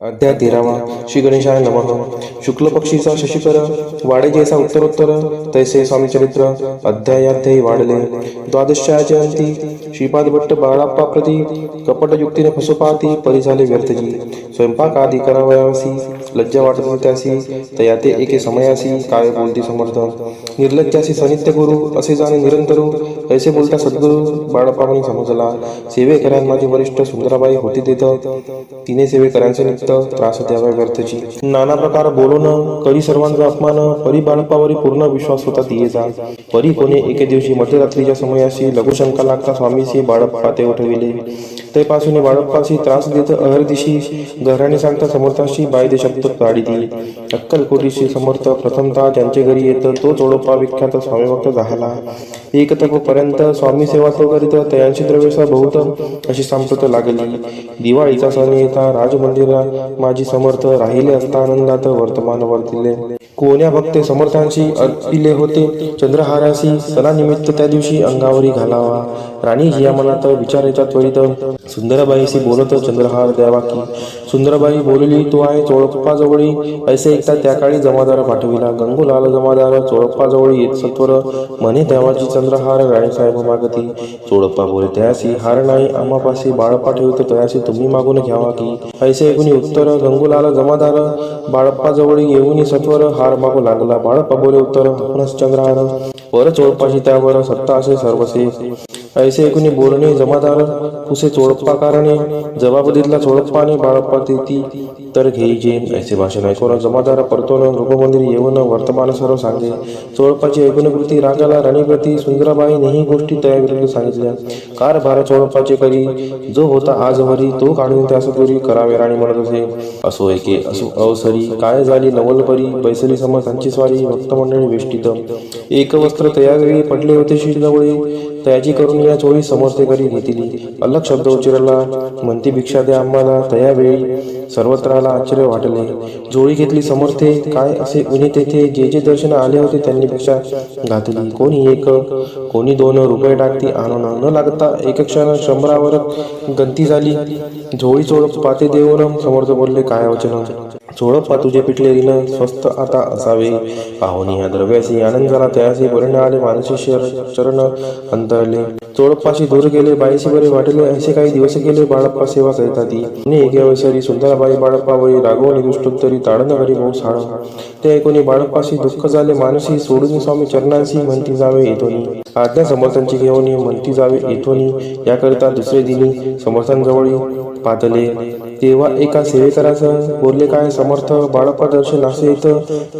अध्याय 13वा. श्री गणेशाय नमः. शुक्ल पक्षीचा शशिकर वाडे जैसा उत्तरोत्तर तैसे स्वामी चरित्र अध्यायाध्यायी वाढले. द्वादशाच्या अंती श्रीपाद भट्ट बाळाप्पा प्रती कपट युक्तीने फसोपाती परी झाले व्यर्थजी. स्वयंपाक आदी करावयासी लज्जा वाटत त्यासी तया ते एके समयासी काय बोलती समर्थ. निर्लज्जासी सनित्य गुरु असे जाणे निरंतरू ऐसे बोलता सद्गुरु बाळाप्पांनी समजला. सेवेकऱ्यां माझी वरिष्ठ सुंदराबाई होती तेथ तिने सेवेकऱ्यांचे नित्य त्रास द्यावा व्यर्थची. नाना प्रकार बोलून करी सर्वांचा अपमान परी बाळप्पावरी पूर्ण विश्वास होता तियेचा. परी कोणी एके दिवशी मध्यरात्रीच्या समयाशी लघुशंका लागता स्वामीसी बाळप्पा ते उठविले. तेपासून बाळप्पाशी त्रास देत अहर्दिशी घराने सांगता समर्थाशी बायदे शब्द काढिती. अक्कलकोटीशी समर्थ प्रथमतः त्यांचे घरी येत तो चोडप्पा विख्यात स्वामी भक्त झाला. एक तपोपर्यंत स्वामी सेवा तो करीत तयांची द्रव्यसा बहुत अशी सांप्रत लागली. दिवाळीचा सण येता राजमंदिरा माझी समर्थ राहिले असता आनंदात वर्तमान वर्तिले. कोण्या भक्ते समर्थांशी अर्पिले होते चंद्रहाराशी सणानिमित्त त्या दिवशी अंगावरी घालावा. राणी या मनात विचारायच्या त्वरित सुंदराबाईशी बोलत चंद्रहार द्यावा की. सुंदराबाई बोलली तो आहे चोळप्पाजवळी ऐसे ऐकता त्या काळी जमादार पाठविला. गंगूलाल जमादार चोळप्पाजवळी येत सत्वर म्हणे देवाची चंद्रहार राणीसाहेब मागती. चोळप्पा बोले त्यासी हार नाही आम्हापाशी बाळप्पा ठेवतो तयासी तुम्ही मागून घ्यावा की. ऐसे ऐकून उत्तर गंगूलाल जमादार बाळप्पाजवळी येऊन सत्वर हार मागू लागला. बाळप्पा बोले उत्तर आपणच चंद्रहार वर चोळप्पाशी त्यावर सत्ता असे सर्वसे. ऐसे ऐकून बोलणे जमादार पुसे चोळप्पा कारणे जबाब दिला चोळप्पाने बाळप्पा देती तर घेईजे. ऐसे भाषण ऐकून जमादार परतोन रूपमंदिर येऊन वर्तमान सर्व सांगे. चोळप्पाची ऐकून कृती राजाला राणीप्रती सुंदराबाईने ही गोष्टी तयाविरुद्ध सांगितल्या. कारभार चोळप्पाचे करी जो होता आजवरी तो काढून त्यास दुरी करावे राणी म्हणत असे. असो एके असो अवसरी काय झाली नवलपरी बैसली समर्थांची स्वारी भक्त मंडळी वेष्टित. एक वस्त्र तयावेळी पडले होते शिरजवळी तयाची करून या चोळी समर्थे करी घेतली. अलग शब्द उच्चारला म्हणती भिक्षा द्या आम्हाला. तयावेळी सर्वत्राला आश्चर्य वाटले. जोळी घेतली समर्थे काय असे उनी तेथे जे जे दर्शन आले होते त्यांनी भिक्षा घातली. कोणी एक कोणी 2 रुपये टाकती आणून न लागता एक क्षण शंभरावर गंती झाली. झोळी चोळप्पा ते देऊन समर्थ बोलले काय वचन. चोळप्पा तुझे पिटले ऋण स्वस्त आता असावे. पाहुणी ह्या द्रव्यासी आनंद झाला त्यासी बरणे आले मानसी चरण अंतरले. चोळप्पाशी दूर गेले बाईशी बरे वाटले. असे काही दिवस गेले बाळप्पा सेवा करिता ती. एके अवसरी सुंदराबाई बाळप्पावरी रागवणी दुष्टोत्तरी ताडण घरी भाऊ साळ. ते ऐकून बाळप्पाशी दुःख झाले मानसी सोडून स्वामी चरणांशी म्हणती जावे येथोनी. आज्ञा समर्थांची घेऊन म्हणती जावे येथोनी. याकरिता दुसरे दिनी समर्थांजवळी पातले. तेव्हा एका सेवेकरास बोलले काय समर्थ बाळप्पा दर्शन असे येत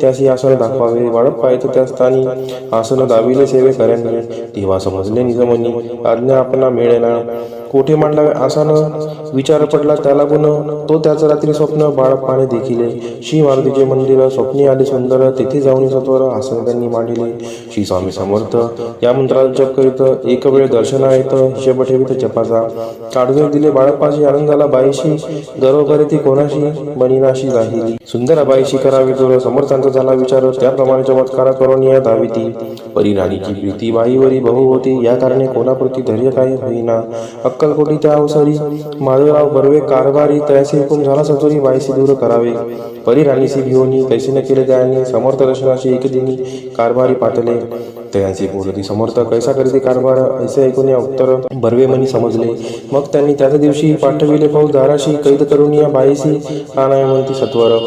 त्याशी आसन दाखवावे. बाळप्पा येत त्या स्थानी आसन दाविले सेवेकऱ्यांनी. तेव्हा समजले निजमनी आज्ञा आपणा मिळेना. कोठे मांडावे आसन विचार पडला त्याला गुण. तो त्याचं रात्री स्वप्न बाळप्पाने देखिले. श्री मारुतीचे मंदिर स्वप्नी आले सुंदर तेथे जाऊन सत्वर आसन त्यांनी मांडिले. श्री स्वामी समर्थ या मंत्राचा जप करीत एक वेळ दर्शना येत हिशेब ठेवीत जपाचा. काढून दिले बाळप्पाशी आनंद झाला बाईशी गर्व करीती कोणाशी बनिनाशी जाहिली. सुंदराबाईशी करावे जोर समर्थांचा झाला विचार त्याप्रमाणे चमत्कार करून या धाविती. परिराणीची प्रीती बाईवरी बहु होती या कारणे कोणाप्रती धैर्य काही होईना. अक्कलकोटी त्या अवसरी माधवराव बर्वे कारभारी तयासी हुकूम झाला सत्वरी बाईशी दूर करावे. परिराणीशी घेऊन कैसे न केले त्यांनी समर्थ दर्शनाशी एक दिनी कारभारी पाठले. तयांची बोलती समर्थ कैसा करीते कारभार ऐसे ऐकून या उत्तर बर्वे मनी समजले. मग त्यांनी त्याच दिवशी पाठविले फौजदाराशी कैद करून या बाईशी आणाय म्हणती सत्वर.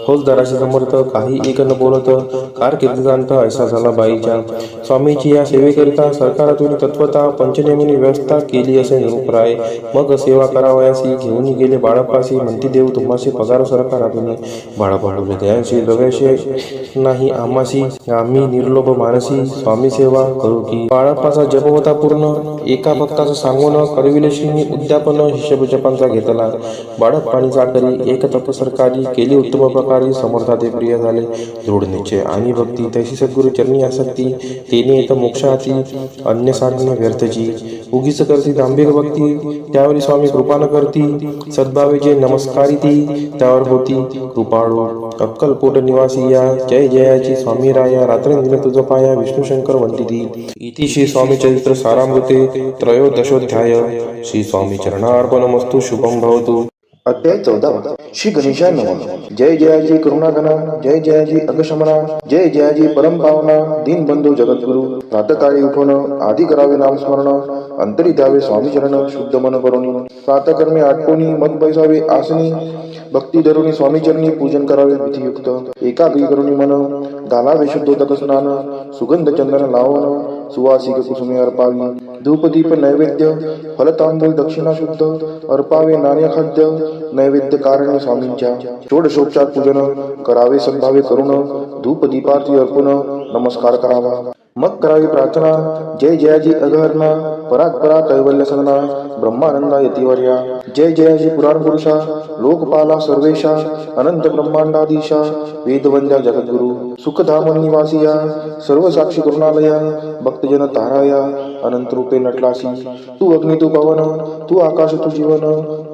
फौजदाराशी समर्थ काही एक न बोलत कारकिर्दीदांत ऐसा झाला बाईच्या. स्वामीची या सेवेकरिता सरकारातून तत्वता पंचनेमीने व्यवस्था केली असे निरुपराय. मग सेवा करावयासी घेऊन गेले बाळप्पाशी म्हणती देव तुम्हाशी पगार सरकारातून. बाळप्पा बोलले त्यांशी द्रव्याशय नाही आम्हाशी आम्ही निर्लोभ मानसी स्वामी सेवा करू की. बाळप्पाचा जप होता पूर्ण एका भक्ताचं सांगून करविले श्रीनी उद्यापन हिशेब जपांचा घेतला. बाळप्पानी चाकरी एक तप सरकारी केली उत्तम प्रकार समर्था ते प्रिय झाले. दृढ निश्चय आणि भक्ती तैशी सद्गुरु चरणी आसक्ती तेने येत मोक्षाती अन्य साधन व्यर्थची. उगीच करती दांभिक भक्ती त्यावर स्वामी कृपा न करती. सद्भावे जे नमस्कारी ती त्यावर होती कृपाळू. अक्कलकोट निवासी या जय जयाची स्वामी राया रात्रंदिन तुझ पाया विष्णू शंकर वंदिती. इति श्री स्वामी चरित्र सारामृते त्रयोदशोध्याय. श्री स्वामी चरणार्पणमस्तु. शुभम भवतु. अध्याय 14 श्री गणेशाय नमः. जय जयाजी करुणाघना, जय जयाजी अगशमना, जय जयाजी परम पावना, दीनबंधू जगद्गुरु. प्रातकाळी उठून आधी करावे नामस्मरण, अंतरी द्यावे स्वामी चरण शुद्ध मन करुणी. प्रातकर्मी आटोनी मग बैसावे आसनी, भक्ती धरुणी स्वामी चरणी पूजन करावे विधियुक्त. एकाग्री करुणी मन घालावे शुद्धोदक स्नान, सुगंध चंदन लावून सुवासिक कुसुमे अर्पावी. धूपदीप नैवेद्य फलतांबूल दक्षिणा शुद्ध अर्पावे नाण्य खाद्य नैवेद्य कारणे स्वामींच्या. षोडशोपचार पूजन करावे सद्भावे करुण, धूप दीपार्थी अर्पण नमस्कार करावा. मग करावी प्रार्थना. जय जयाजी अगहरणा, परात्परा कैवल्य सदना, ब्रह्मानंदा यतिवर्या. जय जयाजी पुराण पुरुषा, लोकपाला सर्वेशा, अनंत ब्रह्मांडाधीशा, वेदवंद्या जगद्गुरु. सुखधाम निवासिया, सर्व साक्षी करुणालया, भक्तजन ताराया, अनंत रूपे नटलासी. तू अग्नी तू पवन, तू आकाश तू जीवन,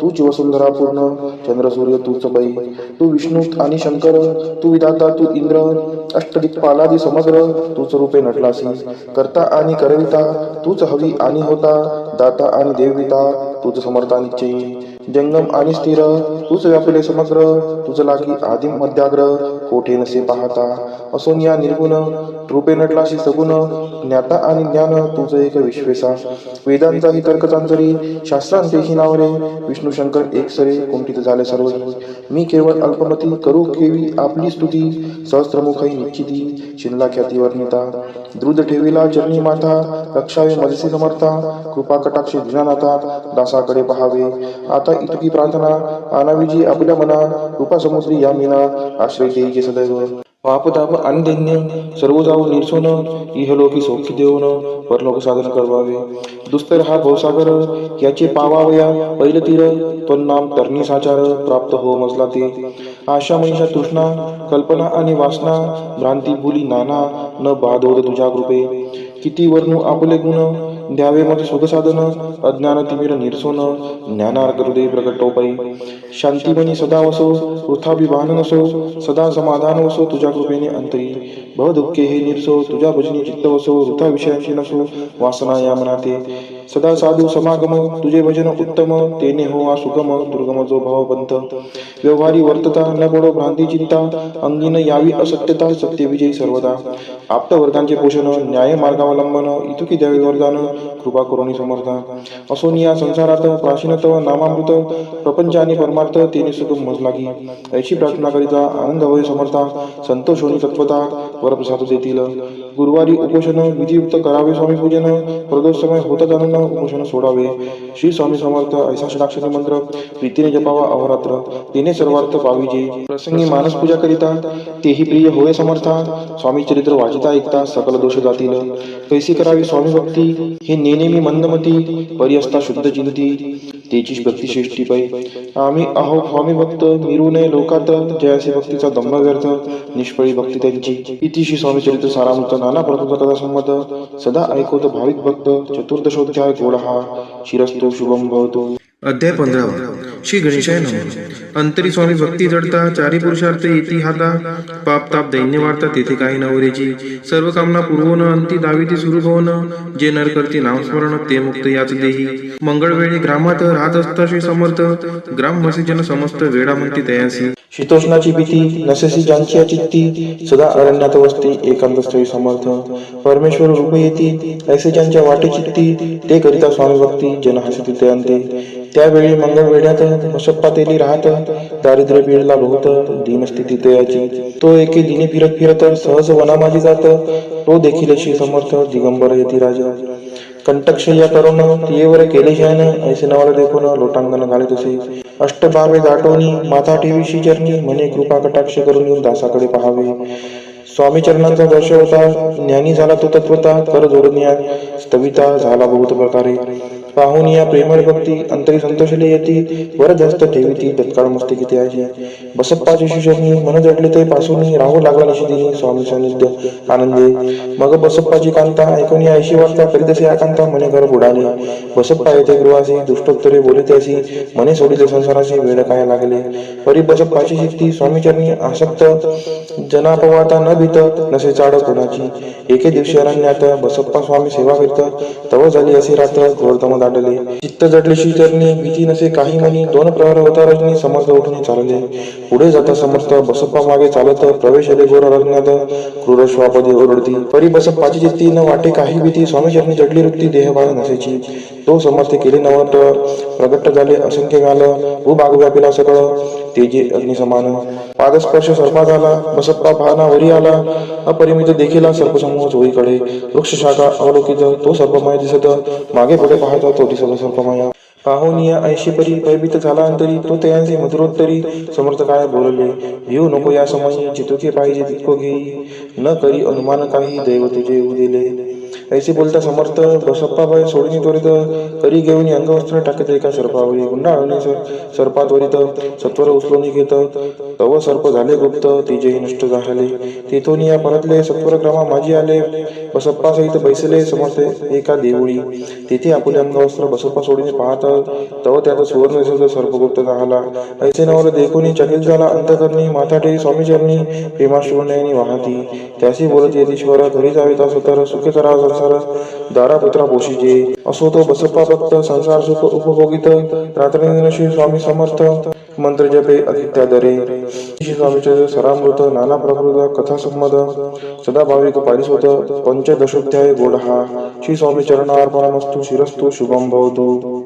तूच वसुंधरा पूर्ण, चंद्र सूर्य तूच बै. तू विष्णू आणि शंकर, तू विधाता तू इंद्र, अष्टदिक्पालादी समग्र तूच रूपे नटलासी. करता आणि करविता तूच हवी आणि होता, दाता आणि देविता तूच समर्था निश्चयी. जंगम आणि स्थिर तूच व्यापले समग्र, तुझ लागी आदिम मध्याग्र कोठे नसे पाहता. असोनिया निर्गुण रूपे नटलाशी सगुण, ज्ञाता आणि ज्ञान तुझ एक विश्वेसा. वेदांचाही तर्क चांचरी, शास्त्रांतेही नावरे, विष्णू शंकर एक सरे कुंठित झाले सर्व. मी केवळ अल्पमती करू केवी आपली स्तुती, सहस्त्रमुखई निश्चिती शिनला ख्याती वर्णिता. द्रुत ठेविला चरणी माथा, रक्षावे मजसी समर्था, कृपा कटाक्षी दिनानाथा दासाकडे पहावे. आता इतकी प्रार्थना आनावीजी आपल्या मना, कृपा समुद्री या मीना आश्रय देईचे सदैव. पापताप आणि दैन्य सर्व जाऊ निर्सोन, इहलोकी सौख्य देऊन परलोक साधन करवावे. दुस्तर हा भवसागर याचे पावावया पैल तीर, नाम तरणी साचार प्राप्त हो मजला ते. आशा मनीषा तृष्णा कल्पना आणि वासना, भ्रांती भूली नाना न बाधोद तुझ्या कृपे. किती वर्णू आपले गुण द्यावे मज सुख साधन, अज्ञान तिमिर निरसोन ज्ञानार्क हृदय प्रकटोपै. शांतीमनी सदा वसो वृथाभिमान नसो, सदा समाधान वसो तुझ्या कृपेने अंतरी. भव दुःखे हे निरसो तुझ्या भजनी चित्त वसो, वृथा विषयांची नसो वासना या मनाते. सदा साधू समागम तुझे भजन उत्तम, तेने हो सुगम दुर्गम जो भवपंथ. व्यवहारी वर्तता न पडो भ्रांती चिंता, अंगीन यावी असत्यता सत्य विजयी सर्वदा. आप्त वर्गांचे पोषण न्याय मार्गावलंबन, इतुकी द्यावे वरदान कृपा करुणी समर्था. असोनिया संसारात प्राचीनतव नामामृत, प्रपंच आणि परमार्थ तेने सुगम मज लागी. ऐशी प्रार्थना करिता आनंद होय समर्था, संतोष होणी तत्वता वरप्रसाद देतील. गुरुवारी उपोषण विधियुक्त करावे स्वामी पूजन, प्रदोष समय होता जाणून उपोषण सोडावे. श्री स्वामी समर्थ ऐसा षडाक्षरी मंत्र प्रीतीने जपावा अहोरात्र, तिने सर्वार्थ पाविजे. प्रसंगी मानस पूजा करिता तेही प्रिय होय समर्था, स्वामी चरित्र वाचिता ऐकता सकल दोष जातील. कैसी करावी स्वामी भक्ती हे नेनेमी मंदमती, परी असता शुद्ध चिंती तेची भक्ती श्रेष्ठी पै. आम्ही आहो स्वामी भक्त मिरू नये लोकात, जयासी भक्तीचा दंभ व्यर्थ निष्फळी भक्ती त्यांची. इतिशी स्वामी चरित्र सारामृत नाना प्रकृत कथा संमत, सदा ऐकवत भाविक भक्त चतुर्दशोध्याय गोड हा. शिरस्तो शुभम भवतो. अध्याय 15 श्री गणेशाय नमः. अंतरी स्वामी भक्ती जडता, चारी पुरुषार्थ येती हाता, पाप ताप दैन्य वार्ता तेथे काही नवरेची. सर्व कामना पूर्वोन अंती दाविती सुरू होऊन, जे नर करती नामस्मरण ते मुक्त याच देही. मंगळवेळी ग्रामात राहत असता श्री समर्थ, ग्रामवासी जन समस्त वेळा म्हणती तयासी. शीतोष्णाची भीती नसेसी ज्यांची चित्ती, सदा अरण्यात वसते एकांत स्थळी समर्थ. परमेश्वर रूप येती ऐसे ज्यांच्या वाटे चित्ती, ते करिता स्वामी भक्ती जन हसती ते अंते. त्यावेळी मंगळ वेड्यात मशप्पा तेली राहत, दारिद्र्य पीडला बहुत दीनस्थिती तयाची. तो एके दिने फिरत फिरत सहज वनामाजी जात, तो देखील श्री समर्थ दिगंबर येती राजा. कंटकशय्या करून तियेवर केले शयन, ऐसे नवल देखून लोटांगण घाले तुसे. अष्टभावे दाटोनी माथा ठेवीशी चरणी, म्हणे कृपा कटाक्ष करून दासाकडे पहावे. स्वामी चरणांचा दर्श होता, ज्ञानी झाला तो तत्वता, कर जोडण्या स्तविता झाला बहुत प्रकारे. पाहून या प्रेमळ भक्ती अंतरी संतोषले येती, वरदहस्त ठेविती तत्काळ मस्तिकी त्याची. बसप्पाची शिशरणी मन जडले ते पासून, राहू लागला निशिदिनी स्वामी सानिध्य आनंदे. मग बसप्पाची कांता ऐकून ऐशी वार्ता करीतसे आकांता, म्हणे घर बुडाले. बसप्पा येथे गृहासी दुष्टोत्तरे बोलते असी, म्हणे सोडिले संसाराशी वेळ काय लागले. परी बसप्पाची शिक्ती स्वामी चरणी आसक्त, जनापवाता न भीत नसे चाड कोणाची. एके दिवशी अरण्यात बसप्पा स्वामी सेवा करीत, तव झाली असे रात्र घोरतम दाटले. चित्त जडले श्रीचरणी, भीती नसे काही म्हणी. दोन प्रहर होता रजनी, समर्थ उठून चालले. पुढे जाता समर्थ, बसप्पा मागे चालत. प्रवेशले घोर अरण्यात, क्रूर श्वापदे ओरडती. परी बसप्पाची चित्ती, न वाटे काही भीती. स्वामी चरणी जडली वृत्ती, देह बाळ नसेची. तो समर्थ केले नवट, प्रगट झाले असंख्य गाल. भूभाग व्यापिला सकळ, तेजे अग्नि समान. पादस्पर्श सर्पा झाला, बसप्पा पाहना वरी आला. अपरिमित देखीला सर्पसमूह चोळीकडे. वृक्ष शाखा अवलोकित, तो सर्पमय दिसत. मागे पुढे पाहता तो दिसत सर्पमय. पाहुनिया ऐशी परी, भयभीत झाला अंतरी. तो तयांचे मधुरोत्तरी, समर्थ काय बोलले. भिऊ नको या समयी, जितुके पाहिजे तितको घेई. न करी अनुमान काही, दैव तुझे येऊ दिले. ऐसे बोलता समर्थ, बसप्पा भय सोडणी त्वरित. करी घेऊन अंगवस्त्र टाकत एका सर्पावरी. गुंडाळणे सर्पा त्वरित, सत्वर उचलून घेत. तव सर्प झाले गुप्त, तेजेही नष्ट झाले. तेथून या परतले, सत्वर क्रमा माझी आले. बसप्पा सहित बैसले समर्थ एका देऊळी. तेथे आपुले अंगवस्त्र बसप्पा सोडीने पाहत. तव त्यात सुवर्ण सर्पगुप्त झाला. ऐसे नवल देखून चकित झाला अंतकरणी. माथा ठेवी स्वामी चरणी, प्रेमाश्रुनयनी वाहती. त्याशी बोलत येतीश्वर, घरी जावे सतर. सुखे करा संसार, दारापुत्रा पोषीजे. असो तो बसप्पा भक्त, संसार सुख उपभोगित. रात्रंदिन श्री स्वामी समर्थ, मंत्र जपे अतिथ्या दरे. श्री स्वामीचे सरामृत, नाना प्रकृत कथा संमद. सदा भाविक पारिसोत, पंचदशोध्याय गोड हा. श्री स्वामी चरणार्पणमस्तु. शिरस्तु शुभम भवतु.